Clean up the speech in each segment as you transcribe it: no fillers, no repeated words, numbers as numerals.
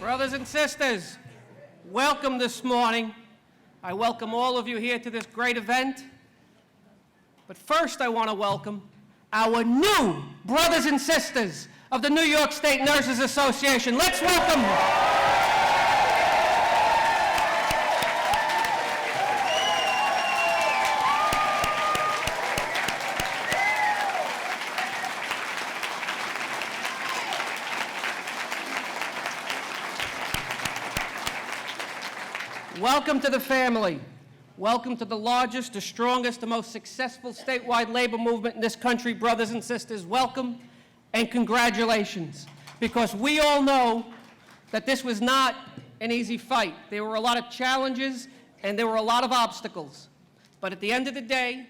Brothers and sisters, welcome this morning. I welcome all of you here to this great event. But first I want to welcome our new brothers and sisters of the New York State Nurses Association. Let's welcome them. Welcome to the family. Welcome to the largest, the strongest, the most successful statewide labor movement in this country, brothers and sisters. Welcome and congratulations, because we all know that this was not an easy fight. There were a lot of challenges and there were a lot of obstacles. But at the end of the day,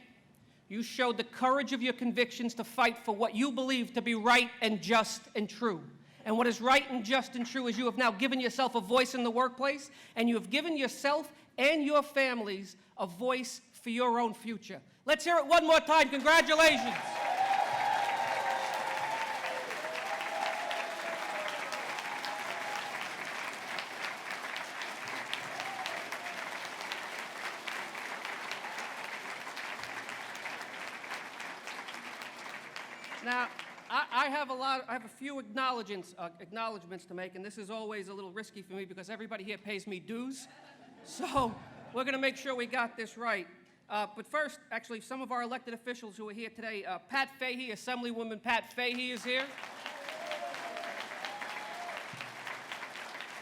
you showed the courage of your convictions to fight for what you believe to be right and just and true. And what is right and just and true is you have now given yourself a voice in the workplace, and you have given yourself and your families a voice for your own future. Let's hear it one more time. Congratulations. Now, I have a few acknowledgments to make, and this is always a little risky for me because everybody here pays me dues. So we're going to make sure we got this right. But first, actually, some of our elected officials who are here today, Pat Fahey, Assemblywoman Pat Fahey is here.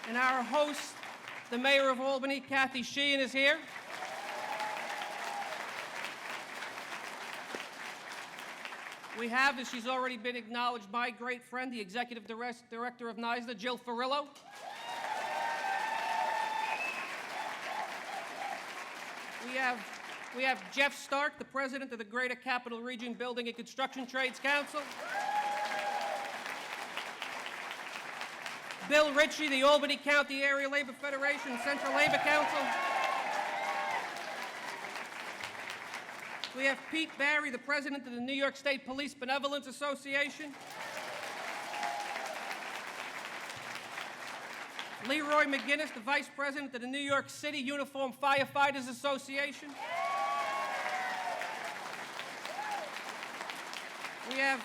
And our host, the Mayor of Albany, Kathy Sheehan, is here. We have, as she's already been acknowledged, my great friend, the Executive Director of NYSNA, Jill Furillo. We have Jeff Stark, the President of the Greater Capital Region Building and Construction Trades Council. Bill Ritchie, the Albany County Area Labor Federation, Central Labor Council. We have Pete Barry, the President of the New York State Police Benevolence Association. Leroy McGinnis, the Vice President of the New York City Uniform Firefighters Association. We have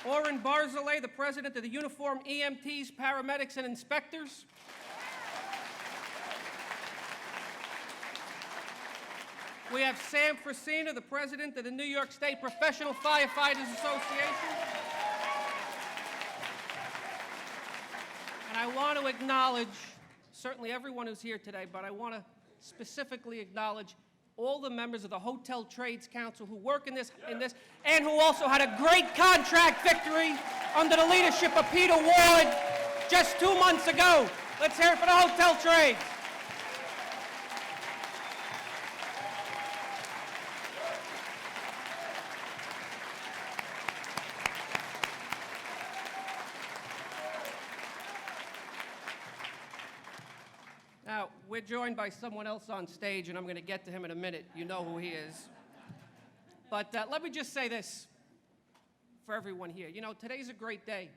Orrin Barzilay, the President of the Uniform EMTs, Paramedics, and Inspectors. We have Sam Frisina, the President of the New York State Professional Firefighters Association. And I want to acknowledge, certainly everyone who's here today, but I want to specifically acknowledge all the members of the Hotel Trades Council who work in this, and who also had a great contract victory under the leadership of Peter Ward just 2 months ago. Let's hear it for the hotel trades. Now, we're joined by someone else on stage, and I'm going to get to him in a minute. You know who he is. But let me just say this for everyone here. You know, today's a great day,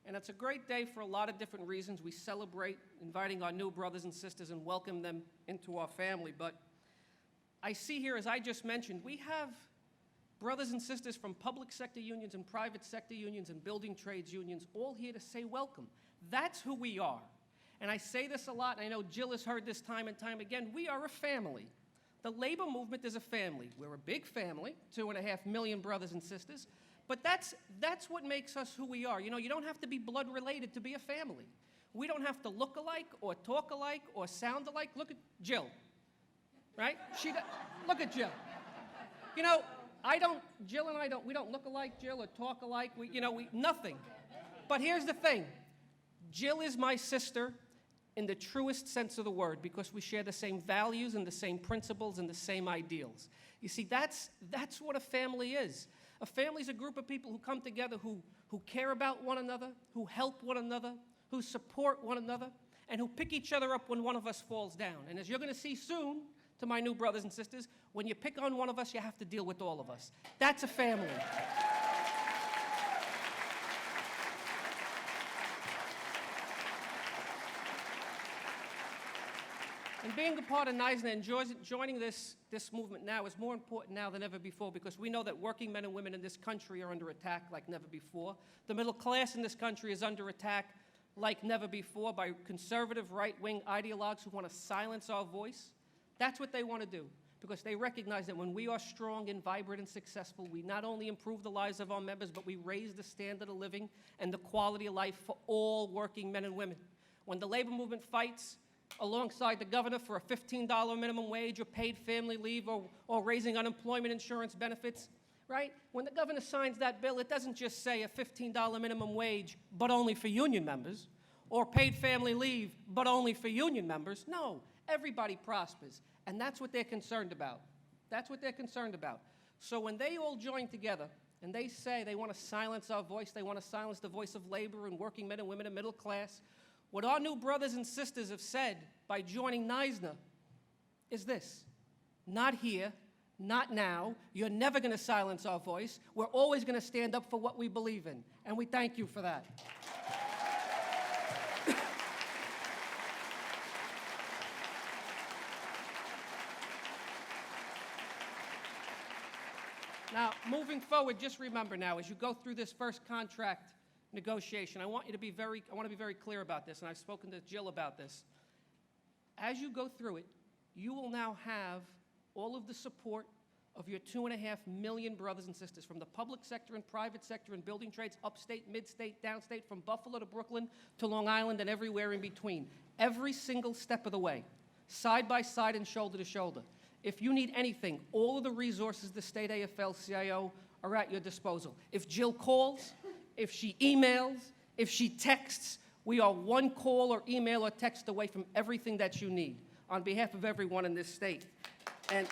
and it's a great day for a lot of different reasons. We celebrate inviting our new brothers and sisters and welcome them into our family. But I see here, as I just mentioned, we have brothers and sisters from public sector unions and private sector unions and building trades unions all here to say welcome. That's who we are. And I say this a lot, and I know Jill has heard this time and time again. We are a family. The labor movement is a family. We're a big family, 2.5 million brothers and sisters. But that's what makes us who we are. You know, you don't have to be blood related to be a family. We don't have to look alike or talk alike or sound alike. Look at Jill, right? Look at Jill. You know, Jill and I don't look alike, Jill, or talk alike. Nothing. But here's the thing. Jill is my sister in the truest sense of the word, because we share the same values and the same principles and the same ideals. You see, that's what a family is. A family is a group of people who come together, who care about one another, who help one another, who support one another, and who pick each other up when one of us falls down. And as you're going to see soon, to my new brothers and sisters, when you pick on one of us, you have to deal with all of us. That's a family. And being a part of NYSNA and joining this movement now is more important now than ever before, because we know that working men and women in this country are under attack like never before. The middle class in this country is under attack like never before by conservative right-wing ideologues who want to silence our voice. That's what they want to do, because they recognize that when we are strong and vibrant and successful, we not only improve the lives of our members, but we raise the standard of living and the quality of life for all working men and women. When the labor movement fights alongside the governor for a $15 minimum wage or paid family leave or raising unemployment insurance benefits, right? When the governor signs that bill, it doesn't just say a $15 minimum wage, but only for union members, or paid family leave, but only for union members. No, everybody prospers, and that's what they're concerned about. That's what they're concerned about. So when they all join together and they say they want to silence our voice, they want to silence the voice of labor and working men and women and middle class, what our new brothers and sisters have said by joining NYSNA is this: not here, not now. You're never going to silence our voice. We're always going to stand up for what we believe in, and we thank you for that. Now, moving forward, just remember now, as you go through this first contract negotiation, I want to be very clear about this, and I've spoken to Jill about this. As you go through it, you will now have all of the support of your 2.5 million brothers and sisters from the public sector and private sector and building trades, upstate, mid-state, downstate, from Buffalo to Brooklyn to Long Island and everywhere in between. Every single step of the way, side by side and shoulder to shoulder. If you need anything, all of the resources the state AFL-CIO are at your disposal. If Jill calls, if she emails, if she texts, we are one call or email or text away from everything that you need on behalf of everyone in this state. And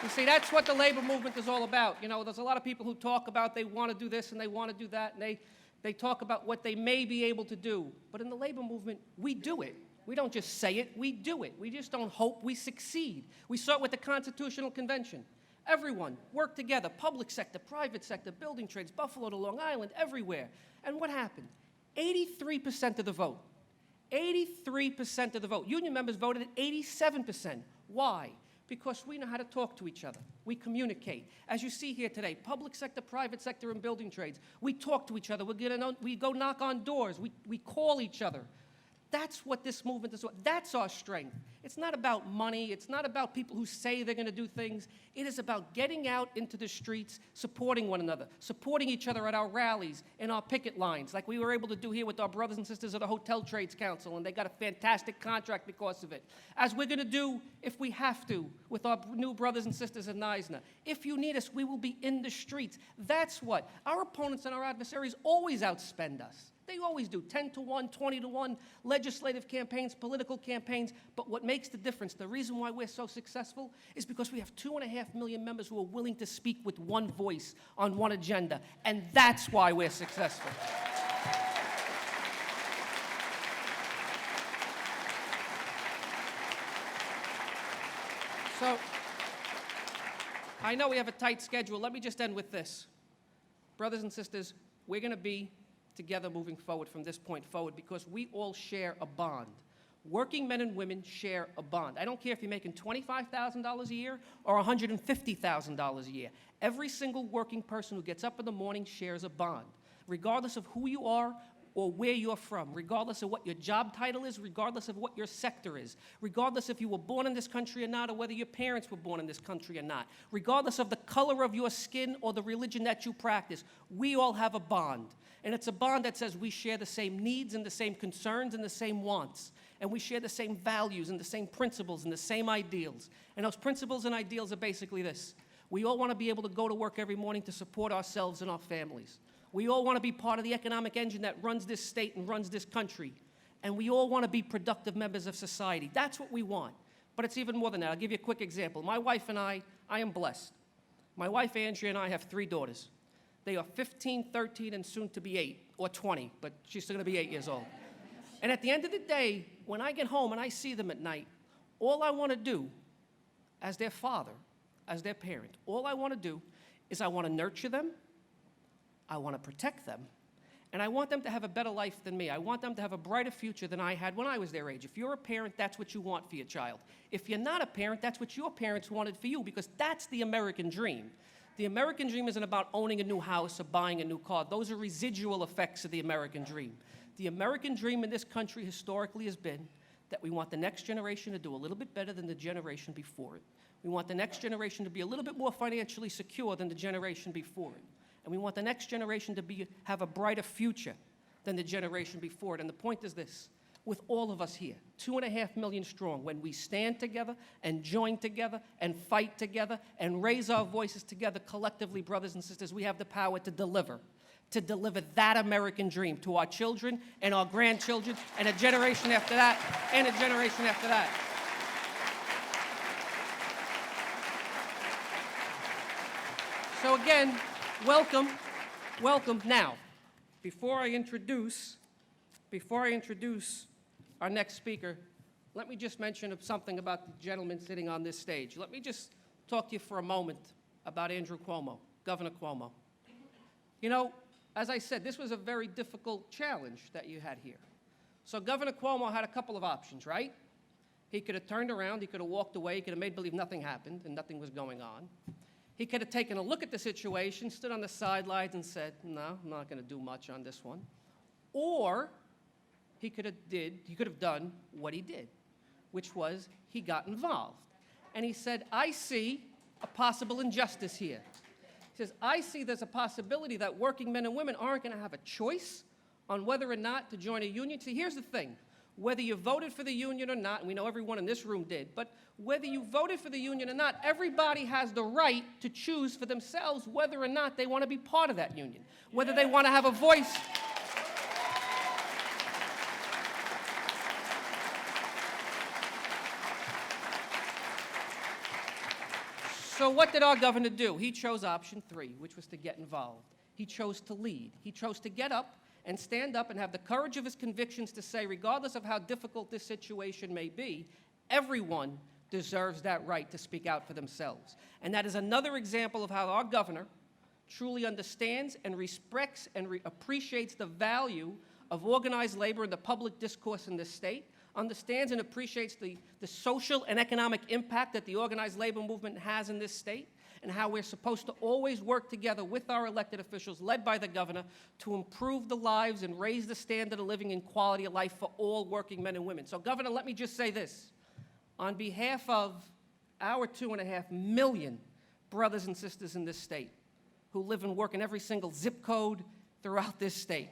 you see, that's what the labor movement is all about. You know, there's a lot of people who talk about they want to do this and they want to do that, and they talk about what they may be able to do. But in the labor movement, we do it. We don't just say it, we do it. We just don't hope we succeed. We saw it with the Constitutional Convention. Everyone worked together, public sector, private sector, building trades, Buffalo to Long Island, everywhere. And what happened? 83% of the vote. 83% of the vote. Union members voted at 87%. Why? Because we know how to talk to each other. We communicate. As you see here today, public sector, private sector, and building trades, we talk to each other. We go knock on doors. We call each other. That's what this movement is. That's our strength. It's not about money. It's not about people who say they're going to do things. It is about getting out into the streets, supporting one another, supporting each other at our rallies, in our picket lines, like we were able to do here with our brothers and sisters of the Hotel Trades Council, and they got a fantastic contract because of it. As we're going to do, if we have to, with our new brothers and sisters in NYSNA. If you need us, we will be in the streets. That's what. Our opponents and our adversaries always outspend us. They always do, 10 to 1, 20 to 1, legislative campaigns, political campaigns. But what makes the difference, the reason why we're so successful, is because we have 2.5 million members who are willing to speak with one voice on one agenda. And that's why we're successful. So, I know we have a tight schedule. Let me just end with this. Brothers and sisters, we're going to be together moving forward from this point forward, because we all share a bond. Working men and women share a bond. I don't care if you're making $25,000 a year or $150,000 a year. Every single working person who gets up in the morning shares a bond, regardless of who you are or where you're from, regardless of what your job title is, regardless of what your sector is, regardless if you were born in this country or not, or whether your parents were born in this country or not, regardless of the color of your skin or the religion that you practice. We all have a bond. And it's a bond that says we share the same needs and the same concerns and the same wants. And we share the same values and the same principles and the same ideals. And those principles and ideals are basically this. We all want to be able to go to work every morning to support ourselves and our families. We all want to be part of the economic engine that runs this state and runs this country. And we all want to be productive members of society. That's what we want. But it's even more than that. I'll give you a quick example. My wife and I am blessed. My wife, Andrea, and I have 3 daughters. They are 15, 13, and soon to be 8, or 20, but she's still going to be 8 years old. And at the end of the day, when I get home and I see them at night, all I want to do, as their father, as their parent, all I want to do is I want to nurture them, I want to protect them, And I want them to have a better life than me. I want them to have a brighter future than I had when I was their age. If you're a parent, that's what you want for your child. If you're not a parent, that's what your parents wanted for you, because that's the American dream. The American dream isn't about owning a new house or buying a new car. Those are residual effects of the American dream. The American dream in this country historically has been that we want the next generation to do a little bit better than the generation before it. We want the next generation to be a little bit more financially secure than the generation before it. And we want the next generation to have a brighter future than the generation before it. And the point is this, with all of us here, 2.5 million strong, when we stand together and join together and fight together and raise our voices together collectively, brothers and sisters, we have the power to deliver that American dream to our children and our grandchildren and a generation after that and a generation after that. So again, welcome. Now, before I introduce our next speaker, let me just mention something about the gentleman sitting on this stage. Let me just talk to you for a moment about Andrew Cuomo, Governor Cuomo. You know, as I said, this was a very difficult challenge that you had here. So Governor Cuomo had a couple of options, right? He could have turned around, he could have walked away, he could have made believe nothing happened and nothing was going on. He could have taken a look at the situation, stood on the sidelines and said, no, I'm not going to do much on this one. Or he could have done what he did, which was he got involved. And he said, I see a possible injustice here. He says, I see there's a possibility that working men and women aren't going to have a choice on whether or not to join a union. See, here's the thing. Whether you voted for the union or not, and we know everyone in this room did, but whether you voted for the union or not, everybody has the right to choose for themselves whether or not they want to be part of that union, whether they want to have a voice. So what did our governor do? He chose option 3, which was to get involved. He chose to lead. He chose to get up and stand up and have the courage of his convictions to say, regardless of how difficult this situation may be, everyone deserves that right to speak out for themselves. And that is another example of how our governor truly understands and respects and appreciates the value of organized labor in the public discourse in this state, understands and appreciates the social and economic impact that the organized labor movement has in this state, and how we're supposed to always work together with our elected officials, led by the governor, to improve the lives and raise the standard of living and quality of life for all working men and women. So, Governor, let me just say this. On behalf of our 2.5 million brothers and sisters in this state who live and work in every single zip code throughout this state,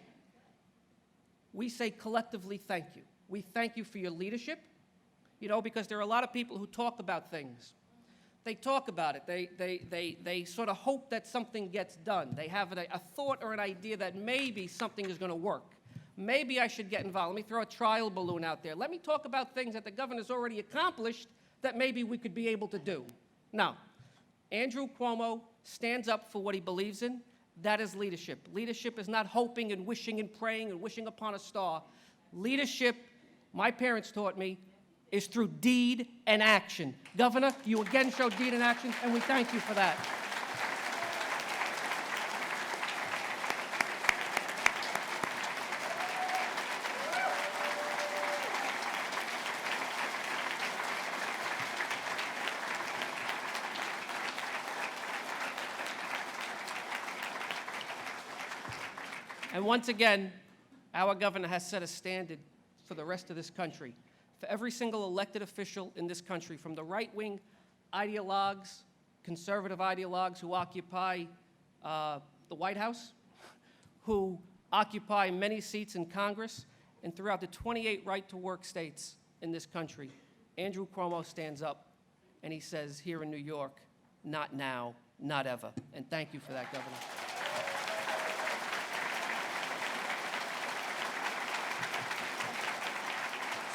we say collectively thank you. We thank you for your leadership, you know, because there are a lot of people who talk about things. They talk about it. They sort of hope that something gets done. They have a thought or an idea that maybe something is going to work. Maybe I should get involved. Let me throw a trial balloon out there. Let me talk about things that the governor's already accomplished that maybe we could be able to do. Now, Andrew Cuomo stands up for what he believes in. That is leadership. Leadership is not hoping and wishing and praying and wishing upon a star. Leadership, my parents taught me, is through deed and action. Governor, you again showed deed and action, and we thank you for that. And once again, our governor has set a standard for the rest of this country. For every single elected official in this country, from the right-wing ideologues, conservative ideologues who occupy the White House, who occupy many seats in Congress, and throughout the 28 right-to-work states in this country, Andrew Cuomo stands up and he says, here in New York, not now, not ever. And thank you for that, Governor.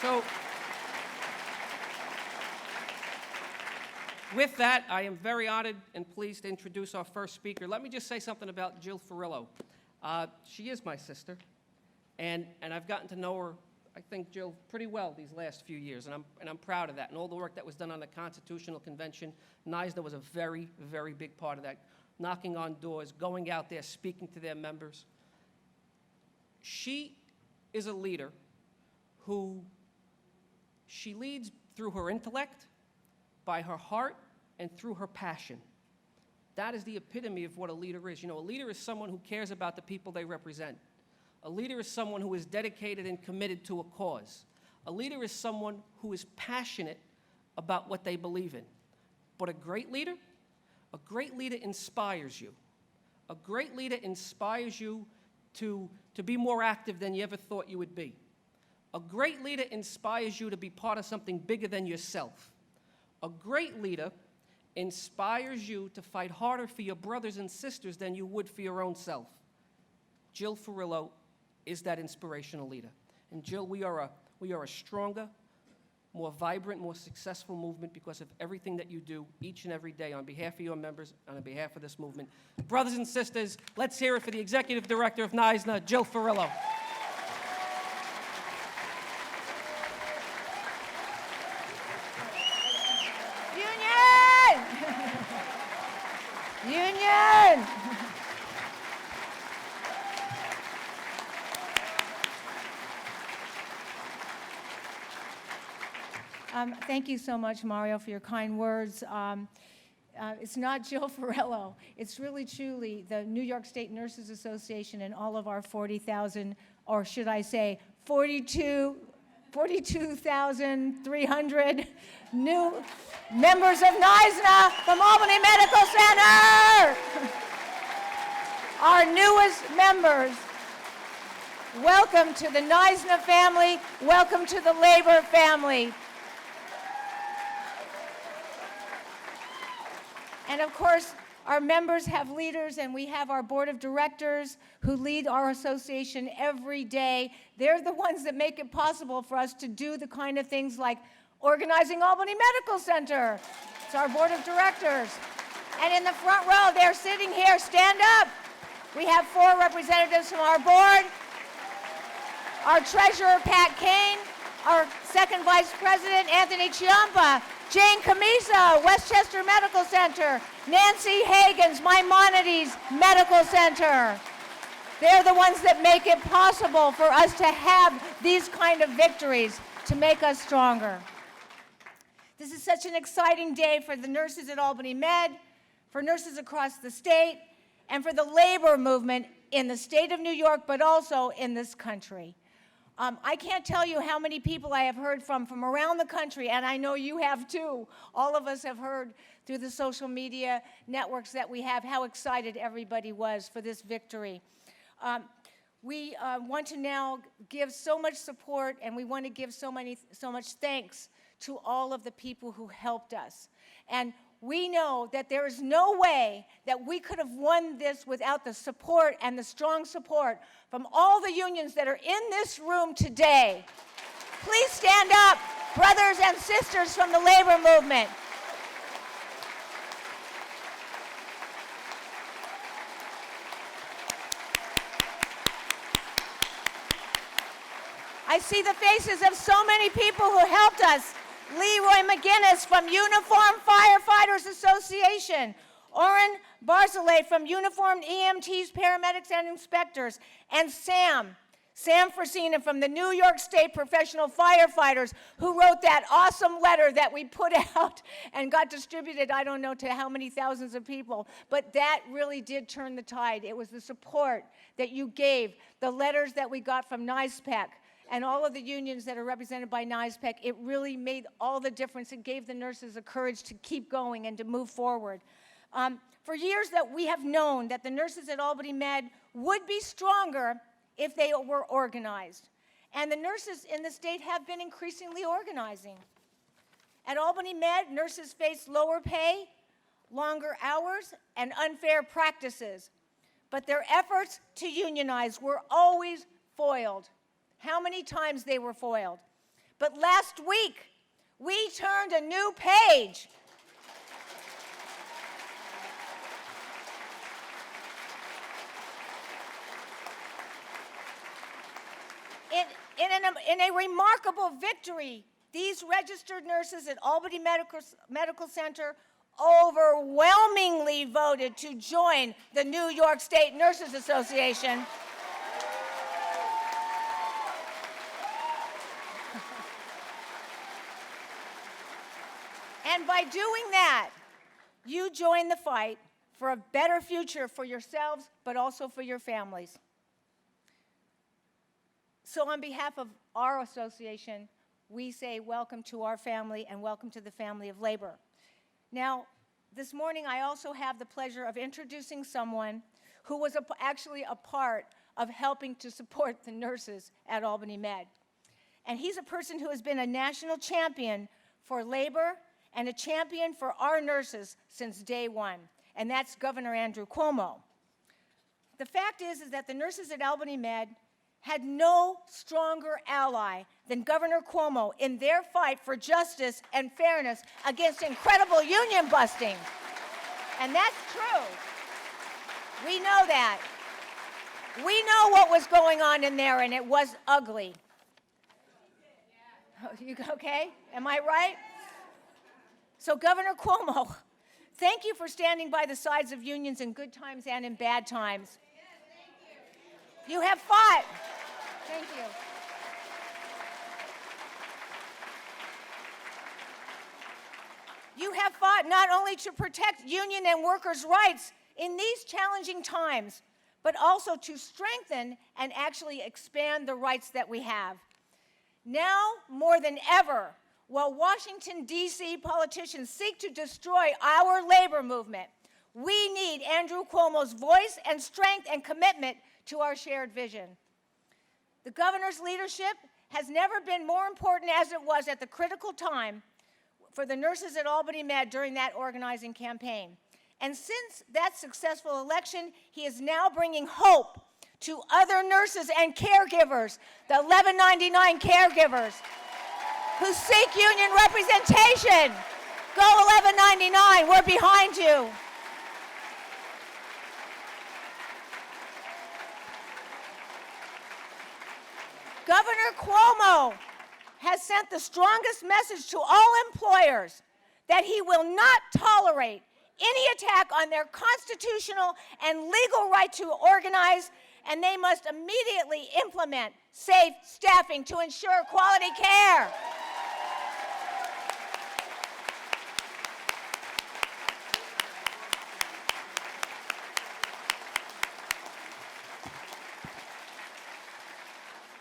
So, with that, I am very honored and pleased to introduce our first speaker. Let me just say something about Jill Furillo. She is my sister, and I've gotten to know her, I think, Jill, pretty well these last few years, and I'm proud of that. And all the work that was done on the Constitutional Convention, NYSNA was a very, very big part of that, knocking on doors, going out there, speaking to their members. she is a leader who she leads through her intellect, by her heart, and through her passion. That is the epitome of what a leader is. You know, a leader is someone who cares about the people they represent. A leader is someone who is dedicated and committed to a cause. A leader is someone who is passionate about what they believe in. But a great leader inspires you. A great leader inspires you to be more active than you ever thought you would be. A great leader inspires you to be part of something bigger than yourself. A great leader inspires you to fight harder for your brothers and sisters than you would for your own self. Jill Furillo is that inspirational leader. And Jill, we are a stronger, more vibrant, more successful movement because of everything that you do each and every day on behalf of your members and on behalf of this movement. Brothers and sisters, let's hear it for the Executive Director of NYSNA, Jill Furillo. Union! Thank you so much, Mario, for your kind words. It's not Jill Furillo. It's really, truly the New York State Nurses Association and all of our 40,000, or should I say 42,300 new members of NYSNA from Albany Medical Center. Our newest members. Welcome to the NYSNA family. Welcome to the labor family. And of course, our members have leaders, and we have our board of directors who lead our association every day. They're the ones that make it possible for us to do the kind of things like organizing Albany Medical Center. It's our board of directors. And in the front row, they're sitting here. Stand up. We have 4 representatives from our board. Our treasurer, Pat Kane. Our second vice president, Anthony Ciampa. Jane Camisa, Westchester Medical Center. Nancy Hagens, Maimonides Medical Center. They're the ones that make it possible for us to have these kind of victories to make us stronger. This is such an exciting day for the nurses at Albany Med, for nurses across the state, and for the labor movement in the state of New York, but also in this country. I can't tell you how many people I have heard from around the country, and I know you have too. All of us have heard through the social media networks that we have how excited everybody was for this victory. We want to now give so much support, and we want to give so much thanks to all of the people who helped us. And we know that there is no way that we could have won this without the support and the strong support from all the unions that are in this room today. Please stand up, brothers and sisters from the labor movement. I see the faces of so many people who helped us. Leroy McGinnis from Uniformed Firefighters Association. Oren Barzilay from Uniformed EMTs, Paramedics, and Inspectors. And Sam Fresina from the New York State Professional Firefighters, who wrote that awesome letter that we put out and got distributed, I don't know to how many thousands of people. But that really did turn the tide. It was the support that you gave, the letters that we got from NYSPEC, and all of the unions that are represented by NYSPEC. It really made all the difference. It gave the nurses the courage to keep going and to move forward. For years that we have known that the nurses at Albany Med would be stronger if they were organized. And the nurses in the state have been increasingly organizing. At Albany Med, nurses face lower pay, longer hours, and unfair practices. But their efforts to unionize were always foiled. How many times they were foiled. But last week, we turned a new page. In a remarkable victory, these registered nurses at Albany Medical Center overwhelmingly voted to join the New York State Nurses Association. And by doing that, you join the fight for a better future for yourselves, but also for your families. So on behalf of our association, we say welcome to our family and welcome to the family of labor. Now, this morning I also have the pleasure of introducing someone who was actually a part of helping to support the nurses at Albany Med. And he's a person who has been a national champion for labor and a champion for our nurses since day one, and that's Governor Andrew Cuomo. The fact is that the nurses at Albany Med had no stronger ally than Governor Cuomo in their fight for justice and fairness against incredible union busting. And that's true. We know that. We know what was going on in there, and it was ugly. You okay? Am I right? So Governor Cuomo, thank you for standing by the sides of unions in good times and in bad times. You have fought. Thank you. You have fought not only to protect union and workers' rights in these challenging times, but also to strengthen and actually expand the rights that we have. Now, more than ever, while Washington, D.C. politicians seek to destroy our labor movement, we need Andrew Cuomo's voice and strength and commitment to our shared vision. The governor's leadership has never been more important as it was at the critical time for the nurses at Albany Med during that organizing campaign. And since that successful election, he is now bringing hope to other nurses and caregivers, the 1199 caregivers who seek union representation. Go 1199, we're behind you. Governor Cuomo has sent the strongest message to all employers that he will not tolerate any attack on their constitutional and legal right to organize, and they must immediately implement safe staffing to ensure quality care.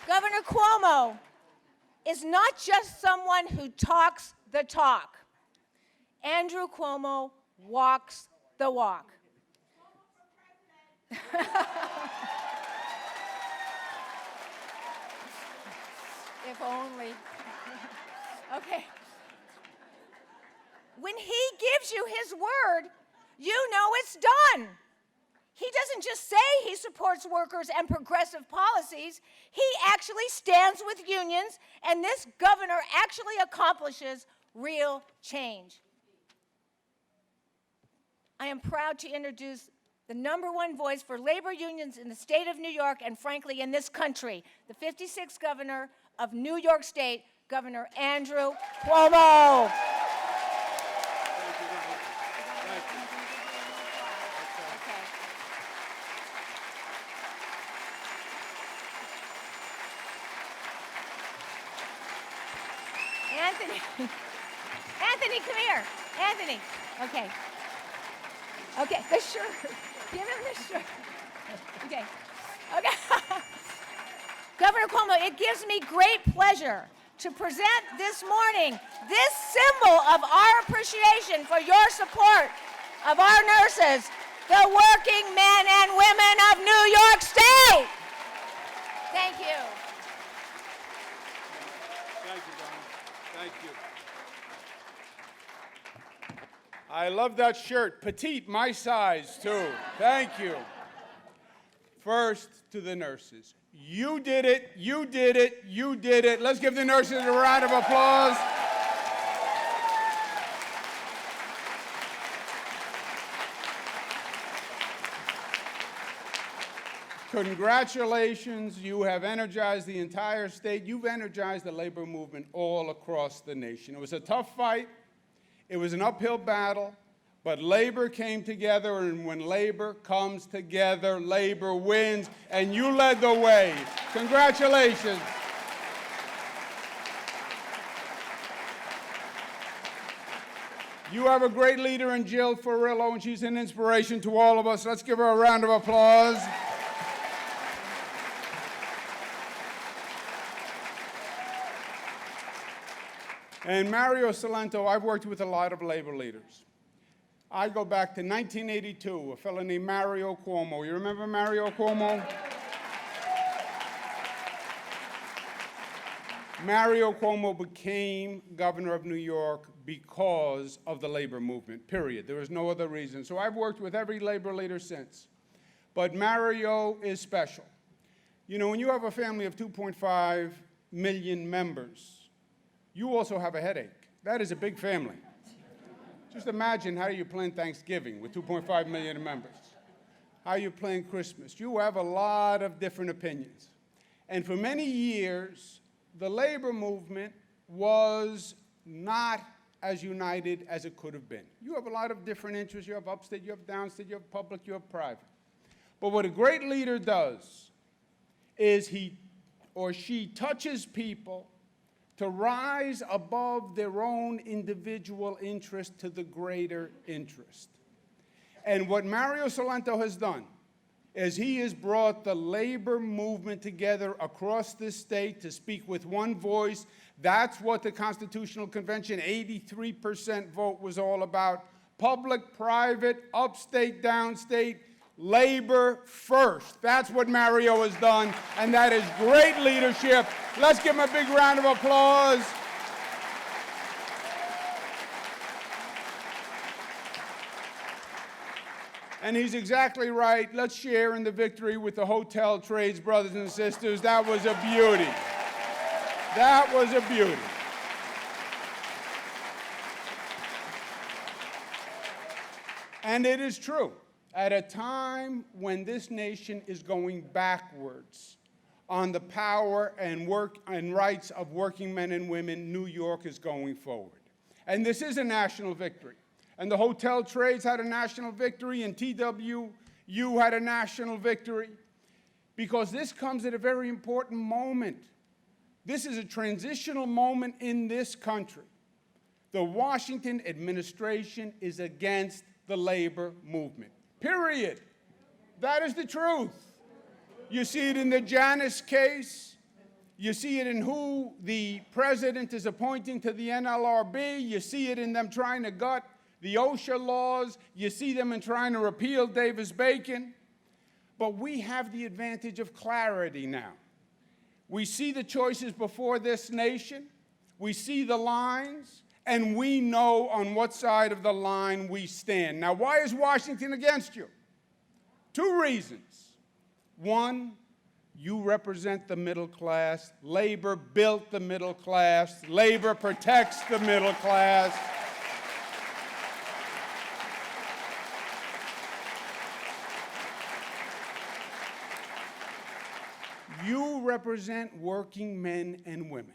Governor Cuomo is not just someone who talks the talk. Andrew Cuomo walks the walk. If only. Okay. When he gives you his word, you know it's done. He doesn't just say he supports workers and progressive policies. He actually stands with unions, and this governor actually accomplishes real change. I am proud to introduce the #1 voice for labor unions in the state of New York and, frankly, in this country, the 56th governor of New York State, Governor Andrew Cuomo. Anthony, come here. Anthony, okay. Okay, the shirt. Give him the shirt. Okay. Governor Cuomo, it gives me great pleasure to present this morning this symbol of our appreciation for your support of our nurses, the working men and women of New York State. Thank you. Thank you, Donna. Thank you. I love that shirt. Petite, my size, too. Thank you. First, to the nurses. You did it, you did it, you did it. Let's give the nurses a round of applause. Congratulations, you have energized the entire state. You've energized the labor movement all across the nation. It was a tough fight. It was an uphill battle, but labor came together, and when labor comes together, labor wins, and you led the way. Congratulations. You have a great leader in Jill Furillo, and she's an inspiration to all of us. Let's give her a round of applause. And Mario Salento, I've worked with a lot of labor leaders. I go back to 1982, a fellow named Mario Cuomo. You remember Mario Cuomo? Mario Cuomo became governor of New York because of the labor movement, period. There was no other reason. So I've worked with every labor leader since. But Mario is special. You know, when you have a family of 2.5 million members, you also have a headache. That is a big family. Just imagine how you plan Thanksgiving with 2.5 million members. How you plan Christmas. You have a lot of different opinions. And for many years, the labor movement was not as united as it could have been. You have a lot of different interests. You have upstate, you have downstate, you have public, you have private. But what a great leader does is he or she touches people to rise above their own individual interest to the greater interest. And what Mario Salento has done is he has brought the labor movement together across this state to speak with one voice. That's what the Constitutional Convention 83% vote was all about. Public, private, upstate, downstate, labor first. That's what Mario has done, and that is great leadership. Let's give him a big round of applause. And he's exactly right. Let's share in the victory with the hotel trades, brothers and sisters. That was a beauty. That was a beauty. And it is true. At a time when this nation is going backwards on the power and work and rights of working men and women, New York is going forward. And this is a national victory. And the hotel trades had a national victory, and TWU had a national victory, because this comes at a very important moment. This is a transitional moment in this country. The Washington administration is against the labor movement. Period. That is the truth. You see it in the Janus case. You see it in who the president is appointing to the NLRB. You see it in them trying to gut the OSHA laws. You see them in trying to repeal Davis-Bacon. But we have the advantage of clarity now. We see the choices before this nation. We see the lines. And we know on what side of the line we stand. Now, why is Washington against you? Two reasons. One, you represent the middle class. Labor built the middle class. Labor protects the middle class. You represent working men and women.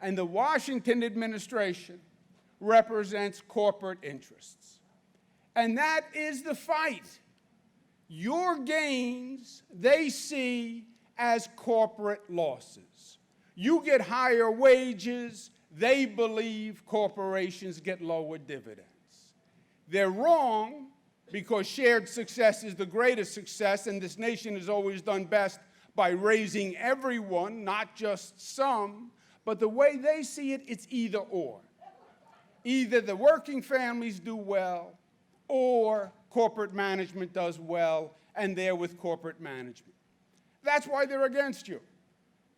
And the Washington administration represents corporate interests. And that is the fight. Your gains, they see as corporate losses. You get higher wages, they believe corporations get lower dividends. They're wrong, because shared success is the greatest success, and this nation has always done best by raising everyone, not just some. But the way they see it, it's either or. Either the working families do well, or corporate management does well, and they're with corporate management. That's why they're against you.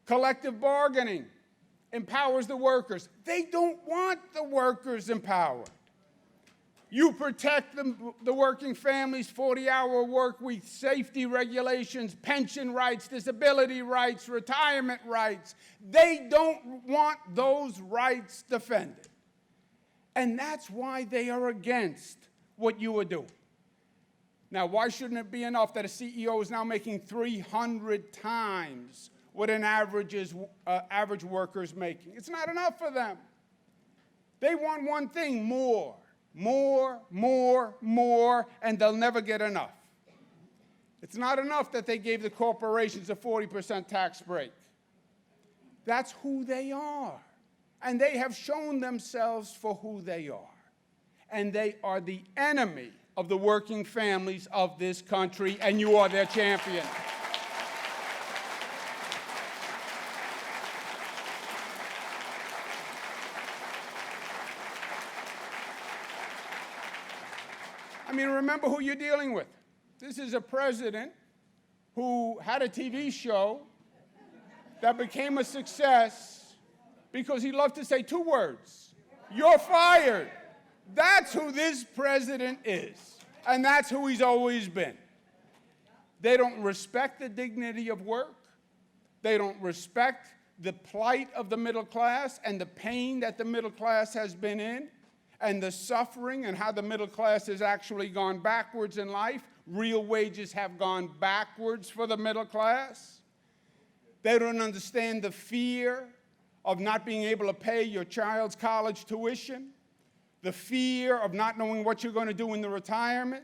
Collective bargaining empowers the workers. They don't want the workers empowered. You protect the working families, 40-hour work week, safety regulations, pension rights, disability rights, retirement rights. They don't want those rights defended. And that's why they are against what you are doing. Now, why shouldn't it be enough that a CEO is now making 300 times what an average worker is making? It's not enough for them. They want one thing: more. More, more, more, and they'll never get enough. It's not enough that they gave the corporations a 40% tax break. That's who they are. And they have shown themselves for who they are. and they are the enemy of the working families of this country, and you are their champion. I mean, remember who you're dealing with. This is a president who had a TV show that became a success because he loved to say two words: "You're fired." That's who this president is, and that's who he's always been. They don't respect the dignity of work. They don't respect the plight of the middle class and the pain that the middle class has been in, and the suffering and how the middle class has actually gone backwards in life. Real wages have gone backwards for the middle class. They don't understand the fear of not being able to pay your child's college tuition, the fear of not knowing what you're going to do in the retirement,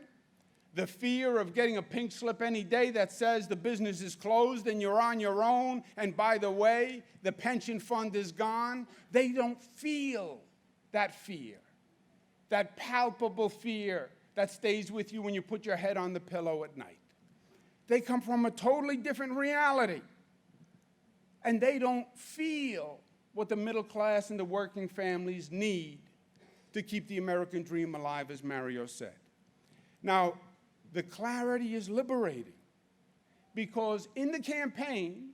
the fear of getting a pink slip any day that says the business is closed and you're on your own, and by the way, the pension fund is gone. They don't feel that fear, that palpable fear that stays with you when you put your head on the pillow at night. They come from a totally different reality, and they don't feel what the middle class and the working families need to keep the American dream alive, as Mario said. Now, the clarity is liberating, because in the campaign,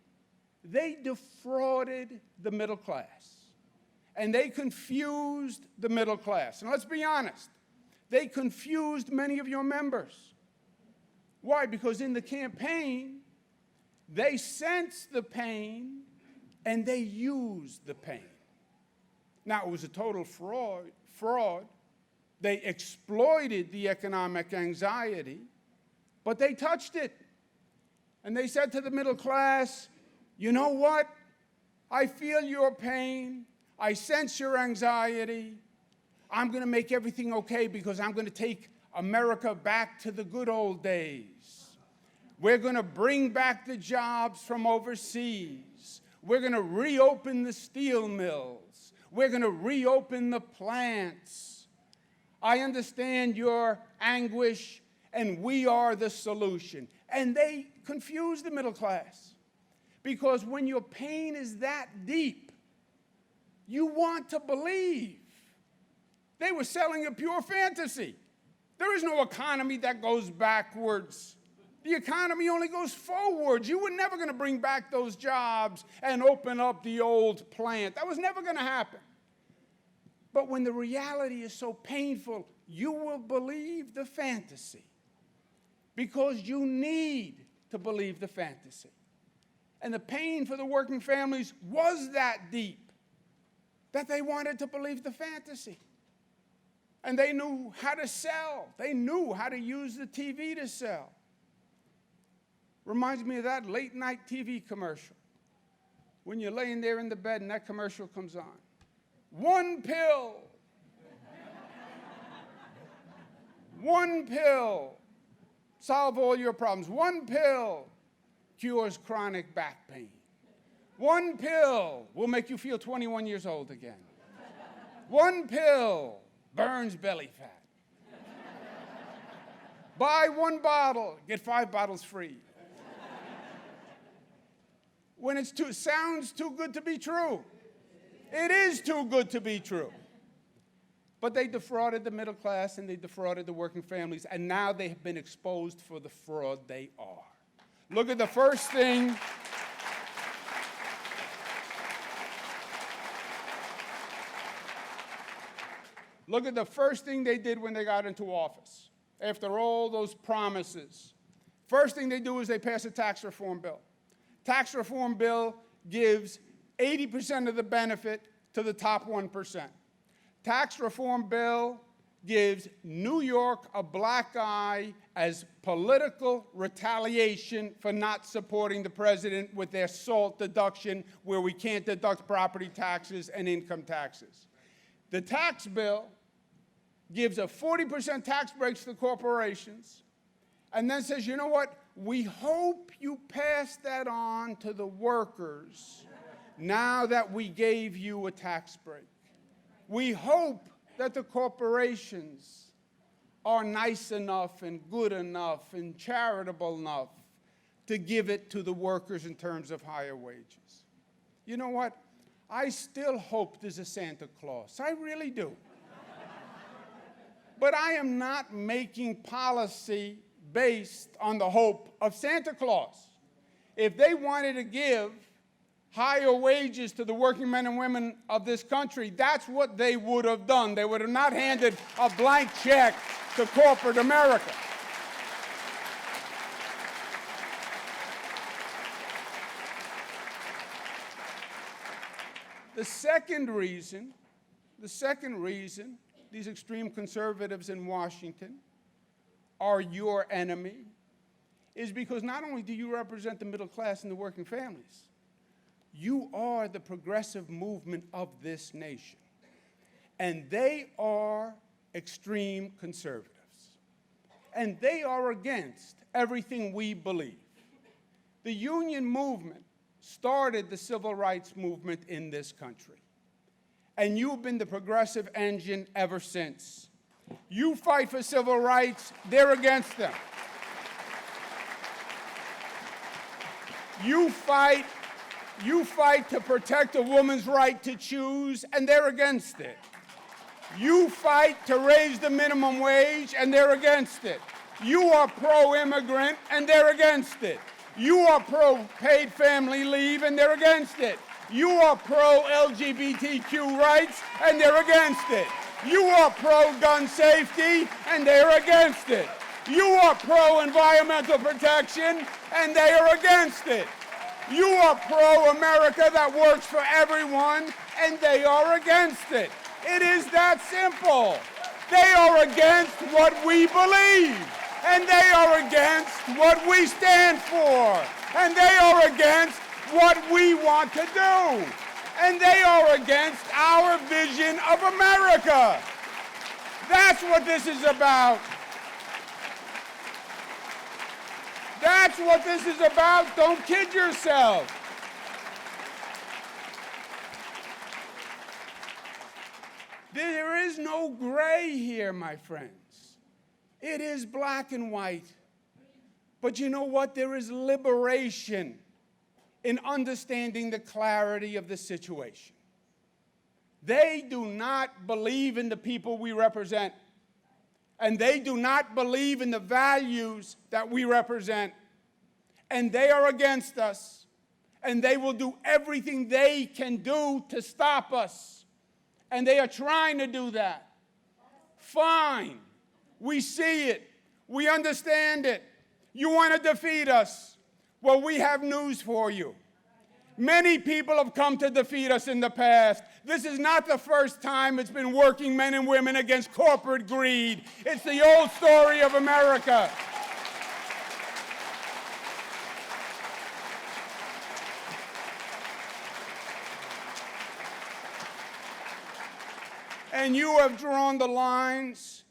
they defrauded the middle class, and they confused the middle class. And let's be honest, they confused many of your members. Why? Because in the campaign, they sensed the pain and they used the pain. Now, it was a total fraud. They exploited the economic anxiety, but they touched it. And they said to the middle class, you know what? I feel your pain. I sense your anxiety. I'm going to make everything okay because I'm going to take America back to the good old days. We're going to bring back the jobs from overseas. We're going to reopen the steel mills. We're going to reopen the plants. I understand your anguish, and we are the solution. And they confuse the middle class, because when your pain is that deep, you want to believe. They were selling a pure fantasy. There is no economy that goes backwards. The economy only goes forwards. You were never going to bring back those jobs and open up the old plant. That was never going to happen. But when the reality is so painful, you will believe the fantasy, because you need to believe the fantasy. And the pain for the working families was that deep that they wanted to believe the fantasy. And they knew how to sell. They knew how to use the TV to sell. Reminds me of that late night TV commercial, when you're laying there in the bed and that commercial comes on. One pill. One pill. Solve all your problems. One pill cures chronic back pain. One pill will make you feel 21 years old again. One pill burns belly fat. Buy one bottle, get 5 bottles free. When it sounds too good to be true. It is too good to be true. But they defrauded the middle class and they defrauded the working families, and now they have been exposed for the fraud they are. Look at the first thing. Look at the first thing they did when they got into office, after all those promises. First thing they do is they pass a tax reform bill. Tax reform bill gives 80% of the benefit to the top 1%. Tax reform bill gives New York a black eye as political retaliation for not supporting the president with their SALT deduction, where we can't deduct property taxes and income taxes. The tax bill gives a 40% tax breaks to corporations, and then says, you know what, we hope you pass that on to the workers now that we gave you a tax break. We hope that the corporations are nice enough and good enough and charitable enough to give it to the workers in terms of higher wages. You know what? I still hope there's a Santa Claus. I really do. But I am not making policy based on the hope of Santa Claus. If they wanted to give higher wages to the working men and women of this country, that's what they would have done. They would have not handed a blank check to corporate America. The second reason, these extreme conservatives in Washington are your enemy is because not only do you represent the middle class and the working families, you are the progressive movement of this nation. And they are extreme conservatives. And they are against everything we believe. The union movement started the civil rights movement in this country. And you've been the progressive engine ever since. You fight for civil rights, they're against them. You fight to protect a woman's right to choose, and they're against it. You fight to raise the minimum wage, and they're against it. You are pro-immigrant, and they're against it. You are pro-paid family leave, and they're against it. You are pro-LGBTQ rights, and they're against it. You are pro-gun safety, and they're against it. You are pro-environmental protection, and they are against it. You are pro-America that works for everyone, and they are against it. It is that simple. They are against what we believe, and they are against what we stand for, and they are against what we want to do, and they are against our vision of America. That's what this is about. That's what this is about. Don't kid yourself. There is no gray here, my friends. It is black and white. But you know what? There is liberation in understanding the clarity of the situation. They do not believe in the people we represent. And they do not believe in the values that we represent. And they are against us. And they will do everything they can do to stop us. And they are trying to do that. Fine. We see it. We understand it. You want to defeat us. Well, we have news for you. Many people have come to defeat us in the past. This is not the first time it's been working men and women against corporate greed. It's the old story of America. And you have drawn the lines,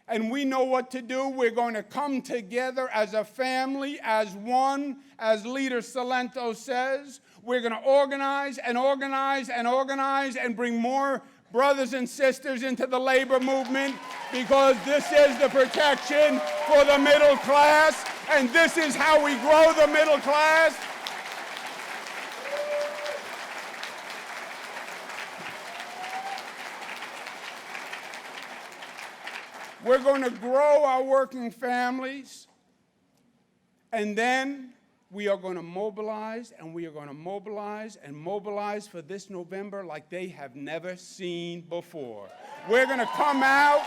and we know what to do. We're going to come together as a family, as one, as Leader Salento says. We're going to organize and organize and organize and bring more brothers and sisters into the labor movement, because this is the protection for the middle class, and this is how we grow the middle class. We're going to grow our working families, and then we are going to mobilize, and we are going to mobilize and mobilize for this November like they have never seen before. We're going to come out.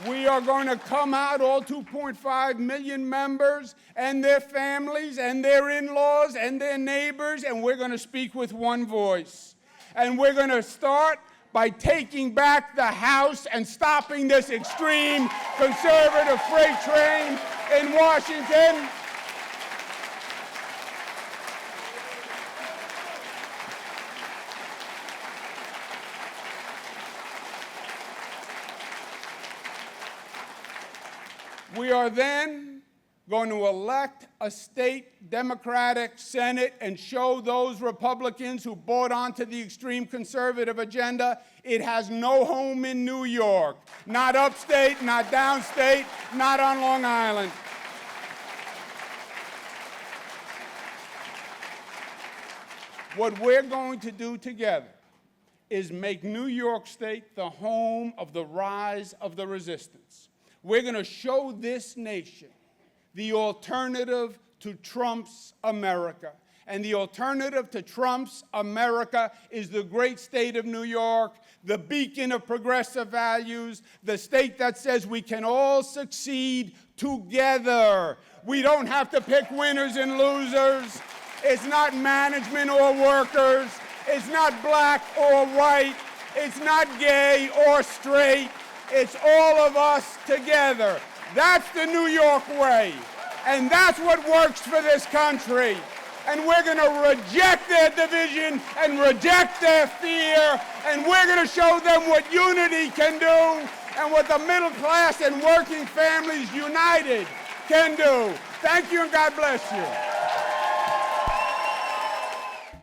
We are going to come out, all 2.5 million members and their families and their in-laws and their neighbors, and we're going to speak with one voice. And we're going to start by taking back the House and stopping this extreme conservative freight train in Washington. We are then going to elect a state Democratic Senate and show those Republicans who bought onto the extreme conservative agenda it has no home in New York. Not upstate, not downstate, not on Long Island. What we're going to do together is make New York State the home of the rise of the resistance. We're going to show this nation the alternative to Trump's America. And the alternative to Trump's America is the great state of New York, the beacon of progressive values, the state that says we can all succeed together. We don't have to pick winners and losers. It's not management or workers. It's not black or white. It's not gay or straight. It's all of us together. That's the New York way. And that's what works for this country. And we're going to reject their division and reject their fear. And we're going to show them what unity can do and what the middle class and working families united can do. Thank you and God bless you.